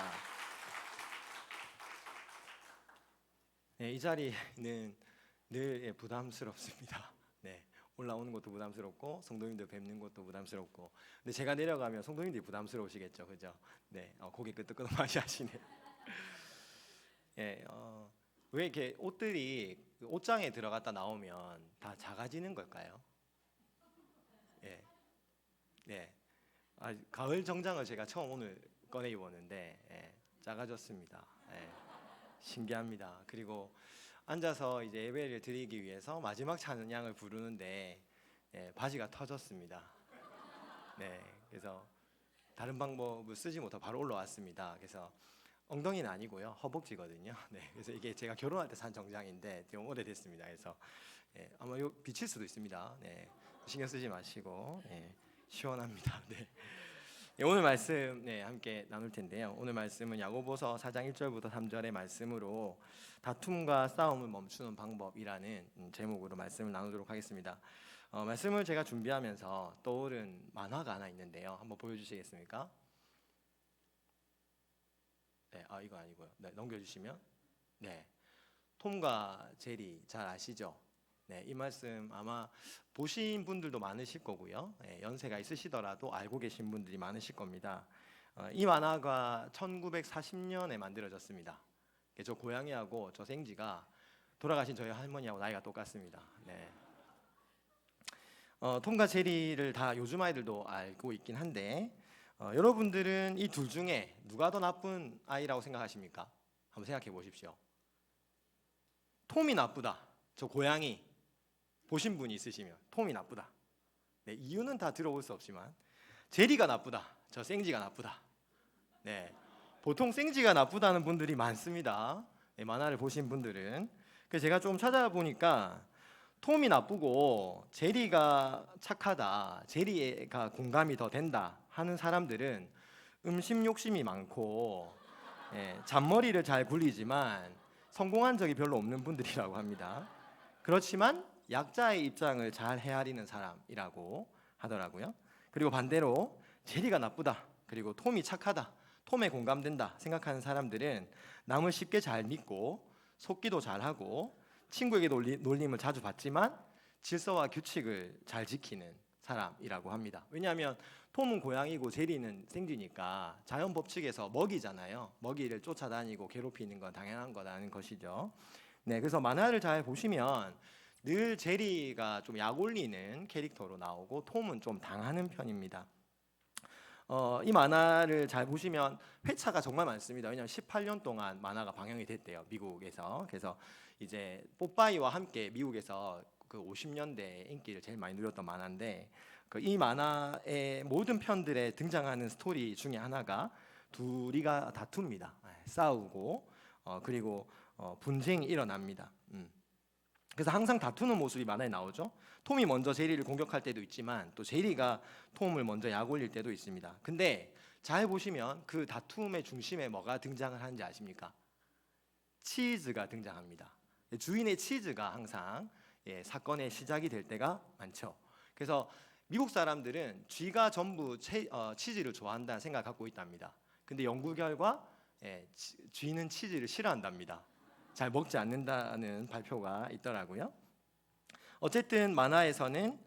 반갑습니다. 네, 이 자리는 늘 부담스럽습니다. 네, 올라오는 것도 부담스럽고 성도님들 뵙는 것도 부담스럽고, 근데 제가 내려가면 성도님들이 부담스러우시겠죠, 그죠? 네, 고개 끄덕끄덕 하시네. 예, 왜 이렇게 옷들이 그 옷장에 들어갔다 나오면 다 작아지는 걸까요? 예, 네. 가을 정장을 제가 처음 오늘 꺼내 입었는데 작아졌습니다. 신기합니다. 그리고 앉아서 이제 예배를 드리기 위해서 마지막 찬양을 부르는데 바지가 터졌습니다. 네, 그래서 다른 방법을 쓰지 못하고 바로 올라왔습니다. 그래서 엉덩이는 아니고요, 허벅지거든요. 네, 그래서 이게 제가 결혼할 때 산 정장인데 좀 오래됐습니다. 그래서 아마 요 비칠 수도 있습니다. 네, 신경 쓰지 마시고 시원합니다. 네. 오늘 말씀 함께 나눌 텐데요. 오늘 말씀은 야고보서 4장 1절부터 3절의 말씀으로 다툼과 싸움을 멈추는 방법이라는 제목으로 말씀을 나누도록 하겠습니다. 말씀을 제가 준비하면서 떠오른 만화가 하나 있는데요. 한번 보여주시겠습니까? 네, 이거 아니고요. 네, 넘겨주시면 네, 톰과 제리 잘 아시죠? 네, 이 말씀 아마 보신 분들도 많으실 거고요. 연세가 있으시더라도 알고 계신 분들이 많으실 겁니다. 이 만화가 1940년에 만들어졌습니다. 저 고양이하고 저 생쥐가 돌아가신 저희 할머니하고 나이가 똑같습니다. 네. 톰과 제리를 다 요즘 아이들도 알고 있긴 한데 여러분들은 이 둘 중에 누가 더 나쁜 아이라고 생각하십니까? 한번 생각해 보십시오. 톰이 나쁘다. 저 고양이 보신 분이 있으시면 톰이 나쁘다. 네, 이유는 다 들어볼 수 없지만 제리가 나쁘다. 저 생쥐가 나쁘다. 네, 보통 생쥐가 나쁘다는 분들이 많습니다. 네, 만화를 보신 분들은. 그래서 제가 좀 찾아보니까 톰이 나쁘고 제리가 착하다, 제리가 공감이 더 된다 하는 사람들은 음식 욕심이 많고 잔머리를 잘 굴리지만 성공한 적이 별로 없는 분들이라고 합니다. 그렇지만 약자의 입장을 잘 헤아리는 사람이라고 하더라고요. 그리고 반대로 제리가 나쁘다, 그리고 톰이 착하다, 톰에 공감된다 생각하는 사람들은 남을 쉽게 잘 믿고 속기도 잘하고 친구에게 놀림을 자주 받지만 질서와 규칙을 잘 지키는 사람이라고 합니다. 왜냐하면 톰은 고양이고 제리는 생쥐니까 자연 법칙에서 먹이잖아요. 먹이를 쫓아다니고 괴롭히는 건 당연한 거라는 것이죠. 네, 그래서 만화를 잘 보시면 늘 제리가 좀 약올리는 캐릭터로 나오고 톰은 좀 당하는 편입니다. 이 만화를 잘 보시면 회차가 정말 많습니다. 왜냐하면 18년 동안 만화가 방영이 됐대요, 미국에서. 그래서 이제 뽀빠이와 함께 미국에서 그 50년대 인기를 제일 많이 누렸던 만화인데 이 만화의 모든 편들에 등장하는 스토리 중에 하나가 둘이가 다툽니다. 싸우고 그리고 분쟁이 일어납니다. 그래서 항상 다투는 모습이 만화에 나오죠. 톰이 먼저 제리를 공격할 때도 있지만 또 제리가 톰을 먼저 약 올릴 때도 있습니다. 근데 잘 보시면 그 다툼의 중심에 뭐가 등장을 하는지 아십니까? 치즈가 등장합니다. 주인의 치즈가 항상 사건의 시작이 될 때가 많죠. 그래서 미국 사람들은 쥐가 전부 치즈를 좋아한다는 생각을 갖고 있답니다. 근데 연구 결과 쥐는 치즈를 싫어한답니다. 잘 먹지 않는다는 발표가 있더라고요. 어쨌든 만화에서는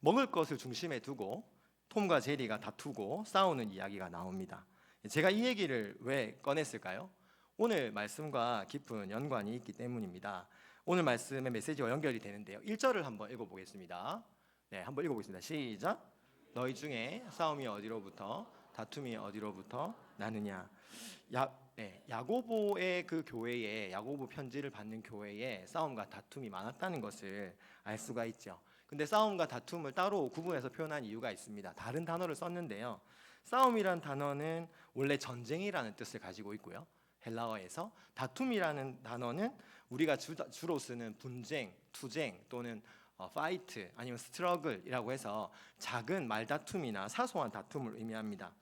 먹을 것을 중심에 두고 톰과 제리가 다투고 싸우는 이야기가 나옵니다. 제가 이 얘기를 왜 꺼냈을까요? 오늘 말씀과 깊은 연관이 있기 때문입니다. 오늘 말씀의 메시지와 연결이 되는데요. 1절을 한번 읽어보겠습니다. 네, 한번 읽어보겠습니다. 시작. 너희 중에 싸움이 어디로부터 다툼이 어디로부터 나느냐. 야고보의 그 교회에, 야고보 편지를 받는 교회에 싸움과 다툼이 많았다는 것을 알 수가 있죠. 근데 싸움과 다툼을 따로 구분해서 표현한 이유가 있습니다. 다른 단어를 썼는데요. 싸움이란 단어는 원래 전쟁이라는 뜻을 가지고 있고요. 헬라어에서 다툼이라는 단어는 우리가 주로 쓰는 분쟁, 투쟁 또는 파이트 아니면 스트러글이라고 해서 작은 말다툼이나 사소한 다툼을 의미합니다.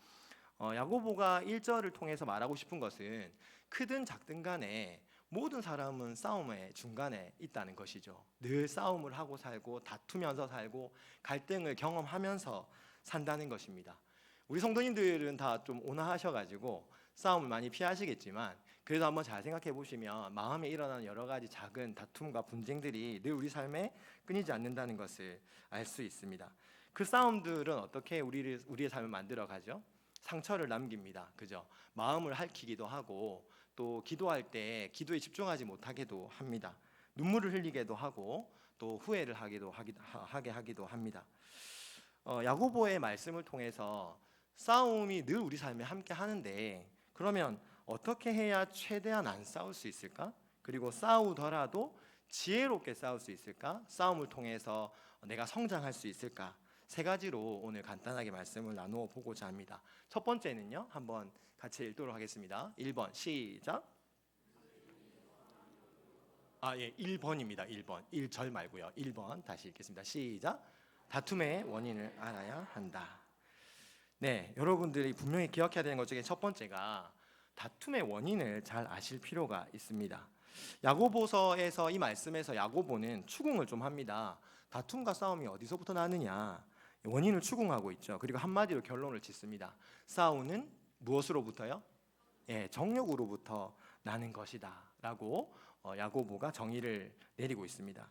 야고보가 1절을 통해서 말하고 싶은 것은 크든 작든 간에 모든 사람은 싸움의 중간에 있다는 것이죠. 늘 싸움을 하고 살고 다투면서 살고 갈등을 경험하면서 산다는 것입니다. 우리 성도님들은 다 좀 온화하셔가지고 싸움을 많이 피하시겠지만 그래도 한번 잘 생각해 보시면 마음에 일어나는 여러 가지 작은 다툼과 분쟁들이 늘 우리 삶에 끊이지 않는다는 것을 알 수 있습니다. 그 싸움들은 어떻게 우리의 삶을 만들어 가죠? 상처를 남깁니다. 그죠? 마음을 핥히기도 하고 또 기도할 때 기도에 집중하지 못하게도 합니다. 눈물을 흘리게도 하고 또 후회를 하게 하기도 합니다. 야고보의 말씀을 통해서 싸움이 늘 우리 삶에 함께 하는데 그러면 어떻게 해야 최대한 안 싸울 수 있을까? 그리고 싸우더라도 지혜롭게 싸울 수 있을까? 싸움을 통해서 내가 성장할 수 있을까? 세 가지로 오늘 간단하게 말씀을 나누어 보고자 합니다. 첫 번째는요, 한번 같이 읽도록 하겠습니다. 1번 시작. 1번입니다. 1번. 1절 말고요. 1번 다시 읽겠습니다. 시작. 다툼의 원인을 알아야 한다. 네, 여러분들이 분명히 기억해야 되는 것 중에 첫 번째가 다툼의 원인을 잘 아실 필요가 있습니다. 야고보서에서 이 말씀에서 야고보는 추궁을 좀 합니다. 다툼과 싸움이 어디서부터 나느냐? 원인을 추궁하고 있죠. 그리고 한마디로 결론을 짓습니다. 싸우는 무엇으로부터요? 정욕으로부터 나는 것이다라고 야고보가 정의를 내리고 있습니다.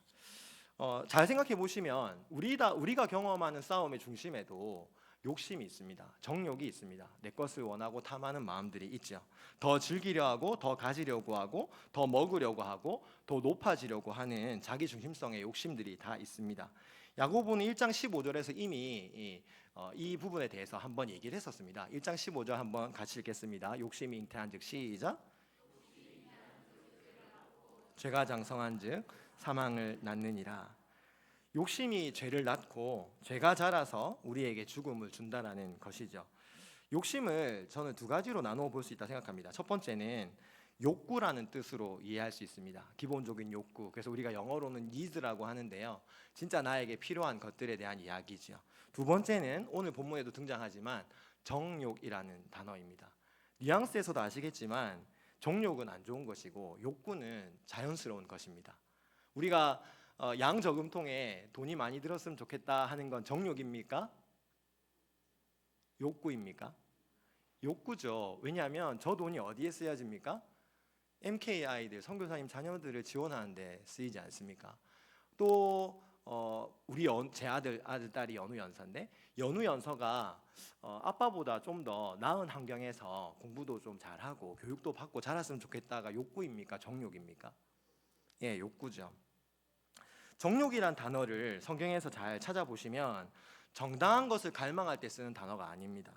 잘 생각해 보시면 우리가 경험하는 싸움의 중심에도 욕심이 있습니다. 정욕이 있습니다. 내 것을 원하고 탐하는 마음들이 있죠. 더 즐기려 하고 더 가지려고 하고 더 먹으려고 하고 더 높아지려고 하는 자기 중심성의 욕심들이 다 있습니다. 야고보는 1장 15절에서 이미 이 부분에 대해서 한번 얘기를 했었습니다. 1장 15절 한번 같이 읽겠습니다. 욕심이 잉태한즉 시작. 죄가 장성한즉 사망을 낳느니라. 욕심이 죄를 낳고 죄가 자라서 우리에게 죽음을 준다라는 것이죠. 욕심을 저는 두 가지로 나누어 볼 수 있다 생각합니다. 첫 번째는 욕구라는 뜻으로 이해할 수 있습니다. 기본적인 욕구. 그래서 우리가 영어로는 needs라고 하는데요. 진짜 나에게 필요한 것들에 대한 이야기죠. 두 번째는 오늘 본문에도 등장하지만 정욕이라는 단어입니다. 뉘앙스에서도 아시겠지만 정욕은 안 좋은 것이고 욕구는 자연스러운 것입니다. 우리가 양 저금통에 돈이 많이 들었으면 좋겠다 하는 건 정욕입니까? 욕구입니까? 욕구죠. 왜냐하면 저 돈이 어디에 쓰여집니까? MK 아이들, 선교사님 자녀들을 지원하는 데 쓰이지 않습니까? 또 제 아들 딸이 연우연서인데 연우연서가 아빠보다 좀 더 나은 환경에서 공부도 좀 잘하고 교육도 받고 자랐으면 좋겠다가 욕구입니까? 정욕입니까? 욕구죠. 정욕이란 단어를 성경에서 잘 찾아보시면 정당한 것을 갈망할 때 쓰는 단어가 아닙니다.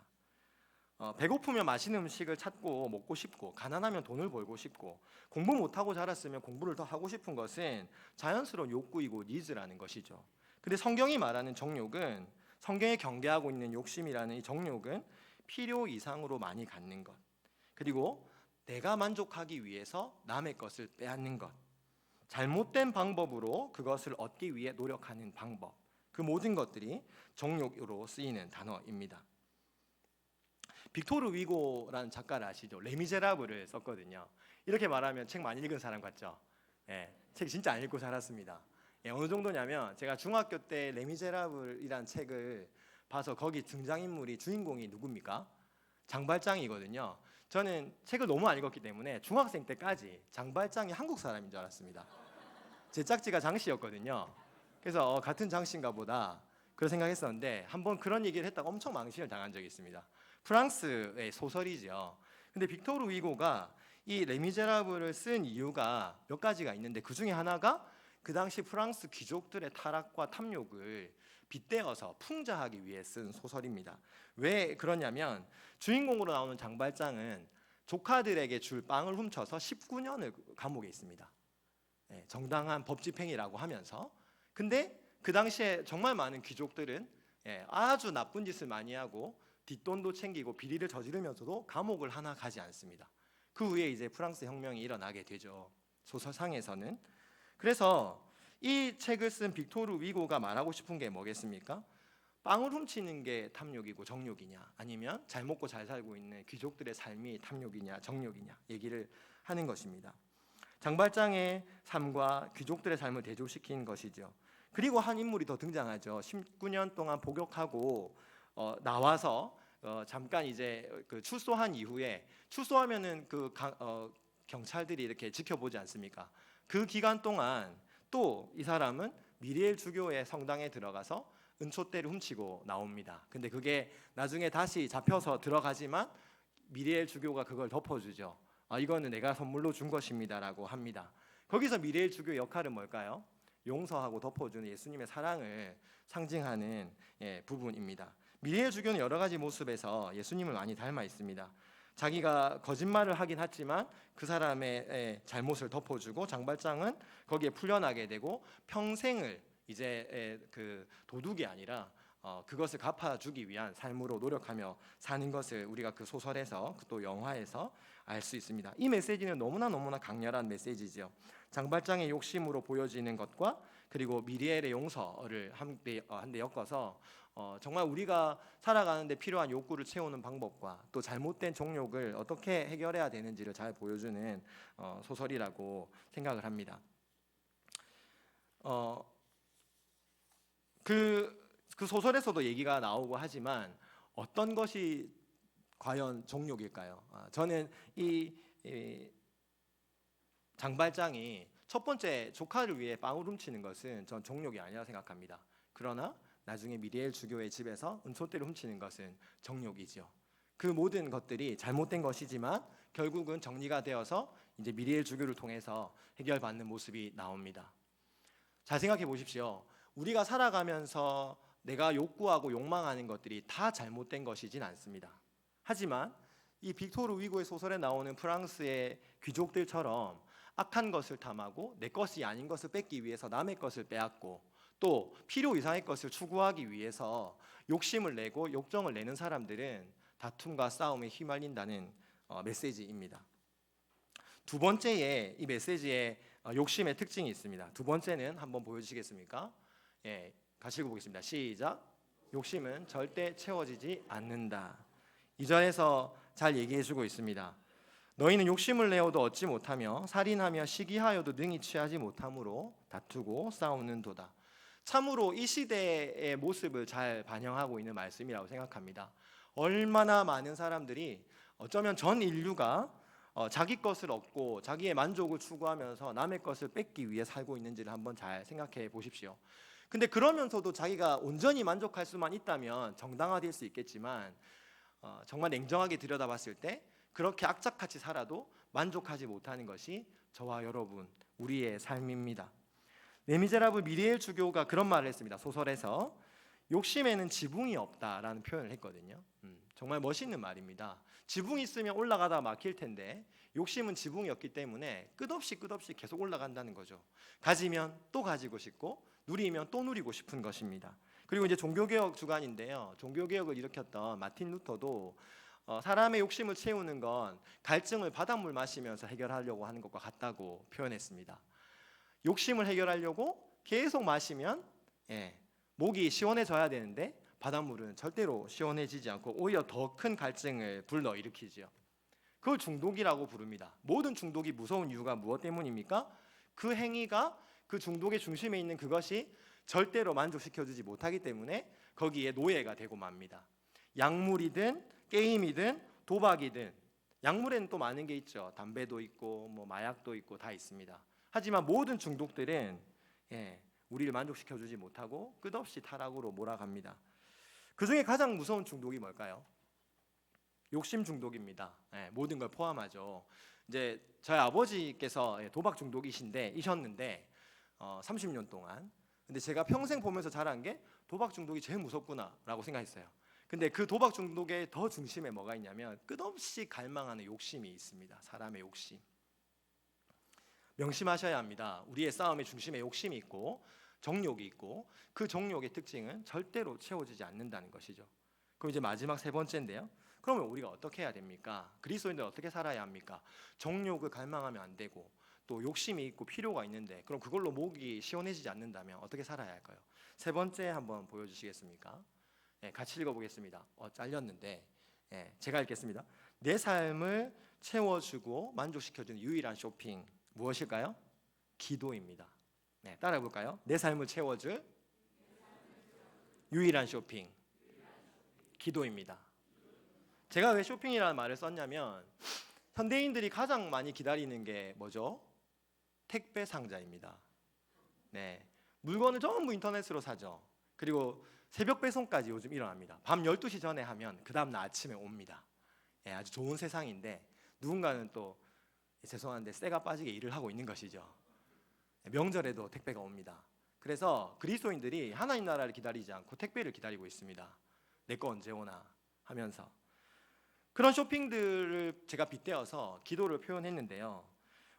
배고프면 맛있는 음식을 찾고 먹고 싶고 가난하면 돈을 벌고 싶고 공부 못하고 자랐으면 공부를 더 하고 싶은 것은 자연스러운 욕구이고 니즈라는 것이죠. 근데 성경이 말하는 정욕은 성경에 경계하고 있는 욕심이라는 이 정욕은 필요 이상으로 많이 갖는 것 그리고 내가 만족하기 위해서 남의 것을 빼앗는 것 잘못된 방법으로 그것을 얻기 위해 노력하는 방법 그 모든 것들이 정욕으로 쓰이는 단어입니다. 빅토르 위고라는 작가를 아시죠? 레미제라블을 썼거든요. 이렇게 말하면 책 많이 읽은 사람 같죠? 책 진짜 안 읽고 자랐습니다. 어느 정도냐면 제가 중학교 때 레미제라블이라는 책을 봐서 거기 등장인물이 주인공이 누굽니까? 장발장이거든요. 저는 책을 너무 안 읽었기 때문에 중학생 때까지 장발장이 한국 사람인 줄 알았습니다. 제 짝지가 장씨였거든요. 그래서 같은 장씨인가 보다 그런 생각했었는데 한번 그런 얘기를 했다가 엄청 망신을 당한 적이 있습니다. 프랑스의 소설이죠. 근데 빅토르 위고가 이 레미제라블을 쓴 이유가 몇 가지가 있는데 그 중에 하나가 그 당시 프랑스 귀족들의 타락과 탐욕을 빗대어서 풍자하기 위해 쓴 소설입니다. 왜 그러냐면 주인공으로 나오는 장발장은 조카들에게 줄 빵을 훔쳐서 19년을 감옥에 있습니다. 정당한 법집행이라고 하면서 근데 그 당시에 정말 많은 귀족들은 아주 나쁜 짓을 많이 하고 뒷돈도 챙기고 비리를 저지르면서도 감옥을 하나 가지 않습니다. 그 후에 이제 프랑스 혁명이 일어나게 되죠. 소설상에서는. 그래서 이 책을 쓴 빅토르 위고가 말하고 싶은 게 뭐겠습니까? 빵을 훔치는 게 탐욕이고 정욕이냐 아니면 잘 먹고 잘 살고 있는 귀족들의 삶이 탐욕이냐 정욕이냐 얘기를 하는 것입니다. 장발장의 삶과 귀족들의 삶을 대조시킨 것이죠. 그리고 한 인물이 더 등장하죠. 19년 동안 복역하고 나와서 잠깐 이제 그 출소한 이후에 출소하면은 경찰들이 이렇게 지켜보지 않습니까? 그 기간 동안 또 이 사람은 미리엘 주교의 성당에 들어가서 은촛대를 훔치고 나옵니다. 근데 그게 나중에 다시 잡혀서 들어가지만 미리엘 주교가 그걸 덮어주죠. 이거는 내가 선물로 준 것입니다라고 합니다. 거기서 미리엘 주교의 역할은 뭘까요? 용서하고 덮어주는 예수님의 사랑을 상징하는 부분입니다. 미리엘 주교는 여러 가지 모습에서 예수님을 많이 닮아 있습니다. 자기가 거짓말을 하긴 했지만 그 사람의 잘못을 덮어주고, 장발장은 거기에 풀려나게 되고 평생을 이제 그 도둑이 아니라 그것을 갚아주기 위한 삶으로 노력하며 사는 것을 우리가 그 소설에서 또 영화에서 알 수 있습니다. 이 메시지는 너무나 강렬한 메시지죠. 장발장의 욕심으로 보여지는 것과 그리고 미리엘의 용서를 한데 엮어서 정말 우리가 살아가는데 필요한 욕구를 채우는 방법과 또 잘못된 정욕을 어떻게 해결해야 되는지를 잘 보여주는 소설이라고 생각을 합니다. 그 소설에서도 얘기가 나오고 하지만 어떤 것이 과연 정욕일까요? 저는 이 장발장이 첫 번째 조카를 위해 빵을 훔치는 것은 전 정욕이 아니라 생각합니다. 그러나 나중에 미리엘 주교의 집에서 은총대를 훔치는 것은 정욕이죠. 그 모든 것들이 잘못된 것이지만 결국은 정리가 되어서 이제 미리엘 주교를 통해서 해결받는 모습이 나옵니다. 잘 생각해 보십시오. 우리가 살아가면서 내가 욕구하고 욕망하는 것들이 다 잘못된 것이진 않습니다. 하지만 이 빅토르 위고의 소설에 나오는 프랑스의 귀족들처럼 악한 것을 탐하고 내 것이 아닌 것을 뺏기 위해서 남의 것을 빼앗고 또 필요 이상의 것을 추구하기 위해서 욕심을 내고 욕정을 내는 사람들은 다툼과 싸움에 휘말린다는 메시지입니다. 두 번째에 이 메시지에 욕심의 특징이 있습니다. 두 번째는 한번 보여주시겠습니까? 같이 읽어보겠습니다. 시작. 욕심은 절대 채워지지 않는다. 2절에서 잘 얘기해주고 있습니다. 너희는 욕심을 내어도 얻지 못하며 살인하며 시기하여도 능히 취하지 못함으로 다투고 싸우는도다. 참으로 이 시대의 모습을 잘 반영하고 있는 말씀이라고 생각합니다. 얼마나 많은 사람들이 어쩌면 전 인류가 자기 것을 얻고 자기의 만족을 추구하면서 남의 것을 뺏기 위해 살고 있는지를 한번 잘 생각해 보십시오. 근데 그러면서도 자기가 온전히 만족할 수만 있다면 정당화될 수 있겠지만 정말 냉정하게 들여다봤을 때 그렇게 악착같이 살아도 만족하지 못하는 것이 저와 여러분 우리의 삶입니다. 레미제라블 미리엘 주교가 그런 말을 했습니다. 소설에서 욕심에는 지붕이 없다라는 표현을 했거든요. 정말 멋있는 말입니다. 지붕이 있으면 올라가다 막힐 텐데 욕심은 지붕이 없기 때문에 끝없이 계속 올라간다는 거죠. 가지면 또 가지고 싶고 누리면 또 누리고 싶은 것입니다. 그리고 이제 종교개혁 주간인데요. 종교개혁을 일으켰던 마틴 루터도 사람의 욕심을 채우는 건 갈증을 바닷물 마시면서 해결하려고 하는 것과 같다고 표현했습니다. 욕심을 해결하려고 계속 마시면 목이 시원해져야 되는데 바닷물은 절대로 시원해지지 않고 오히려 더 큰 갈증을 불러일으키죠. 그걸 중독이라고 부릅니다. 모든 중독이 무서운 이유가 무엇 때문입니까? 그 행위가 그 중독의 중심에 있는 그것이 절대로 만족시켜주지 못하기 때문에 거기에 노예가 되고 맙니다. 약물이든 게임이든 도박이든, 약물에는 또 많은 게 있죠. 담배도 있고 뭐 마약도 있고 다 있습니다. 하지만 모든 중독들은 우리를 만족시켜주지 못하고 끝없이 타락으로 몰아갑니다. 그 중에 가장 무서운 중독이 뭘까요? 욕심 중독입니다. 모든 걸 포함하죠. 이제 저희 아버지께서 도박 중독이셨는데 30년 동안. 근데 제가 평생 보면서 자란 게 도박 중독이 제일 무섭구나라고 생각했어요. 근데 그 도박 중독의 더 중심에 뭐가 있냐면 끝없이 갈망하는 욕심이 있습니다. 사람의 욕심. 명심하셔야 합니다. 우리의 싸움의 중심에 욕심이 있고 정욕이 있고 그 정욕의 특징은 절대로 채워지지 않는다는 것이죠. 그럼 이제 마지막 세 번째인데요. 그러면 우리가 어떻게 해야 됩니까? 그리스도인들 어떻게 살아야 합니까? 정욕을 갈망하면 안 되고 또 욕심이 있고 필요가 있는데 그럼 그걸로 목이 시원해지지 않는다면 어떻게 살아야 할까요? 세 번째 한번 보여주시겠습니까? 같이 읽어보겠습니다. 잘렸는데 제가 읽겠습니다. 내 삶을 채워주고 만족시켜주는 유일한 쇼핑 무엇일까요? 기도입니다. 따라해 볼까요? 내 삶을 채워줄 유일한 쇼핑 기도입니다. 제가 왜 쇼핑이라는 말을 썼냐면 현대인들이 가장 많이 기다리는 게 뭐죠? 택배 상자입니다. 네, 물건을 전부 인터넷으로 사죠. 그리고 새벽 배송까지 요즘 일어납니다. 밤 12시 전에 하면 그 다음날 아침에 옵니다. 예, 아주 좋은 세상인데 누군가는 또 죄송한데 쇠가 빠지게 일을 하고 있는 것이죠. 명절에도 택배가 옵니다. 그래서 그리스도인들이 하나님 나라를 기다리지 않고 택배를 기다리고 있습니다. 내 거 언제 오나 하면서 그런 쇼핑들을 제가 빗대어서 기도를 표현했는데요.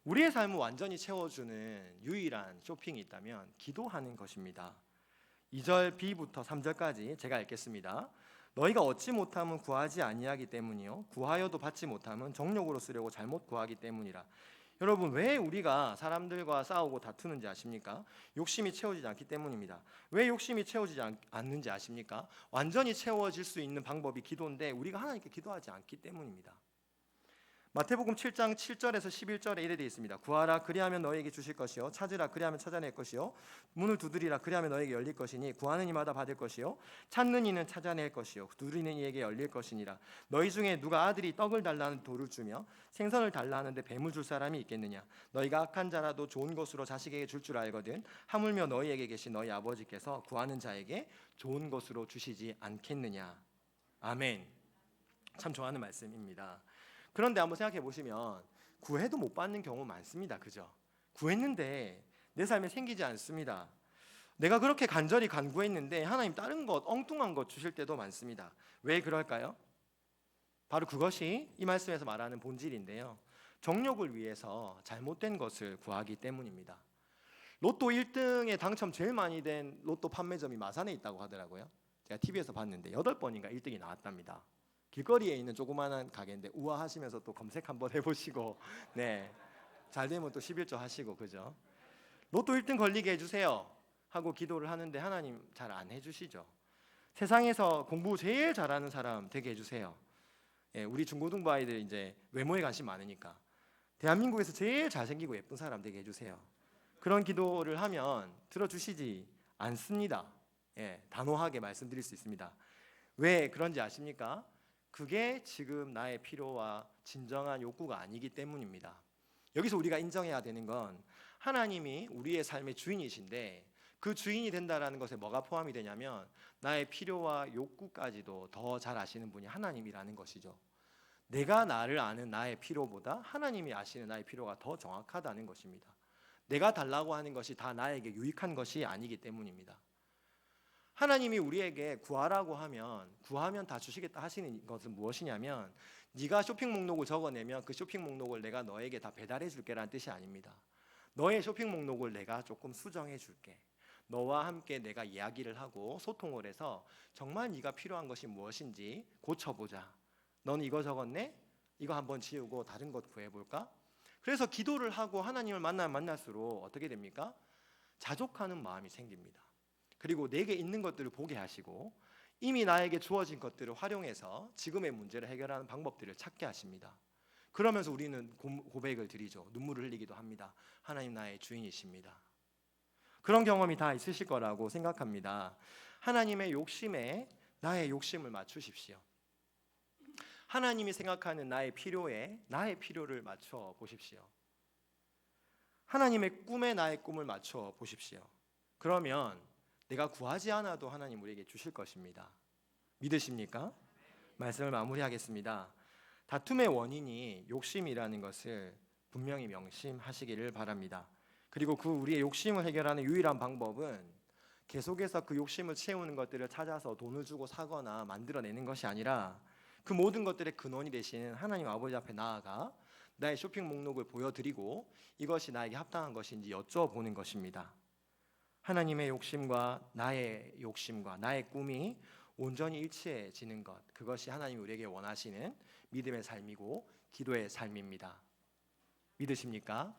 우리의 삶을 완전히 채워주는 유일한 쇼핑이 있다면 기도하는 것입니다. 2절 B부터 3절까지 제가 읽겠습니다. 너희가 얻지 못함은 구하지 아니하기 때문이요 구하여도 받지 못함은 정욕으로 쓰려고 잘못 구하기 때문이라. 여러분, 왜 우리가 사람들과 싸우고 다투는지 아십니까? 욕심이 채워지지 않기 때문입니다. 왜 욕심이 채워지지 않는지 아십니까? 완전히 채워질 수 있는 방법이 기도인데 우리가 하나님께 기도하지 않기 때문입니다. 마태복음 7장 7절에서 11절에 이래 되어 있습니다. 구하라 그리하면 너희에게 주실 것이요 찾으라 그리하면 찾아낼 것이요 문을 두드리라 그리하면 너희에게 열릴 것이니 구하는 이마다 받을 것이요 찾는 이는 찾아낼 것이요 두드리는 이에게 열릴 것이니라. 너희 중에 누가 아들이 떡을 달라는 돌을 주며 생선을 달라 하는데 뱀을 줄 사람이 있겠느냐? 너희가 악한 자라도 좋은 것으로 자식에게 줄 줄 알거든 하물며 너희에게 계신 너희 아버지께서 구하는 자에게 좋은 것으로 주시지 않겠느냐? 아멘. 참 좋아하는 말씀입니다. 그런데 한번 생각해 보시면 구해도 못 받는 경우 많습니다. 그죠? 구했는데 내 삶에 생기지 않습니다. 내가 그렇게 간절히 간구했는데 하나님 다른 것, 엉뚱한 것 주실 때도 많습니다. 왜 그럴까요? 바로 그것이 이 말씀에서 말하는 본질인데요. 정욕을 위해서 잘못된 것을 구하기 때문입니다. 로또 1등에 당첨 제일 많이 된 로또 판매점이 마산에 있다고 하더라고요. 제가 TV에서 봤는데 8번인가 1등이 나왔답니다. 길거리에 있는 조그마한 가게인데 우아하시면서 또 검색 한번 해보시고 네, 잘 되면 또 11조 하시고 그죠? 로또 1등 걸리게 해주세요 하고 기도를 하는데 하나님 잘 안 해주시죠. 세상에서 공부 제일 잘하는 사람 되게 해주세요. 예, 우리 중고등부 아이들 이제 외모에 관심 많으니까 대한민국에서 제일 잘생기고 예쁜 사람 되게 해주세요. 그런 기도를 하면 들어주시지 않습니다. 예, 단호하게 말씀드릴 수 있습니다. 왜 그런지 아십니까? 그게 지금 나의 필요와 진정한 욕구가 아니기 때문입니다. 여기서 우리가 인정해야 되는 건 하나님이 우리의 삶의 주인이신데 그 주인이 된다라는 것에 뭐가 포함이 되냐면 나의 필요와 욕구까지도 더 잘 아시는 분이 하나님이라는 것이죠. 내가 나를 아는 나의 필요보다 하나님이 아시는 나의 필요가 더 정확하다는 것입니다. 내가 달라고 하는 것이 다 나에게 유익한 것이 아니기 때문입니다. 하나님이 우리에게 구하라고 하면 구하면 다 주시겠다 하시는 것은 무엇이냐면 네가 쇼핑 목록을 적어내면 그 쇼핑 목록을 내가 너에게 다 배달해 줄게라는 뜻이 아닙니다. 너의 쇼핑 목록을 내가 조금 수정해 줄게. 너와 함께 내가 이야기를 하고 소통을 해서 정말 네가 필요한 것이 무엇인지 고쳐보자. 너는 이거 적었네? 이거 한번 지우고 다른 것 구해볼까? 그래서 기도를 하고 하나님을 만날수록 어떻게 됩니까? 자족하는 마음이 생깁니다. 그리고 내게 있는 것들을 보게 하시고 이미 나에게 주어진 것들을 활용해서 지금의 문제를 해결하는 방법들을 찾게 하십니다. 그러면서 우리는 고백을 드리죠. 눈물을 흘리기도 합니다. 하나님 나의 주인이십니다. 그런 경험이 다 있으실 거라고 생각합니다. 하나님의 욕심에 나의 욕심을 맞추십시오. 하나님이 생각하는 나의 필요에 나의 필요를 맞춰 보십시오. 하나님의 꿈에 나의 꿈을 맞춰 보십시오. 그러면 내가 구하지 않아도 하나님 우리에게 주실 것입니다. 믿으십니까? 말씀을 마무리하겠습니다. 다툼의 원인이 욕심이라는 것을 분명히 명심하시기를 바랍니다. 그리고 그 우리의 욕심을 해결하는 유일한 방법은 계속해서 그 욕심을 채우는 것들을 찾아서 돈을 주고 사거나 만들어내는 것이 아니라 그 모든 것들의 근원이 되시는 하나님 아버지 앞에 나아가 나의 쇼핑 목록을 보여드리고 이것이 나에게 합당한 것인지 여쭤보는 것입니다. 하나님의 욕심과 나의 꿈이 온전히 일치해지는 것, 그것이 하나님이 우리에게 원하시는 믿음의 삶이고 기도의 삶입니다. 믿으십니까?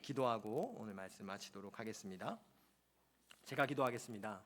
기도하고 오늘 말씀 마치도록 하겠습니다. 제가 기도하겠습니다.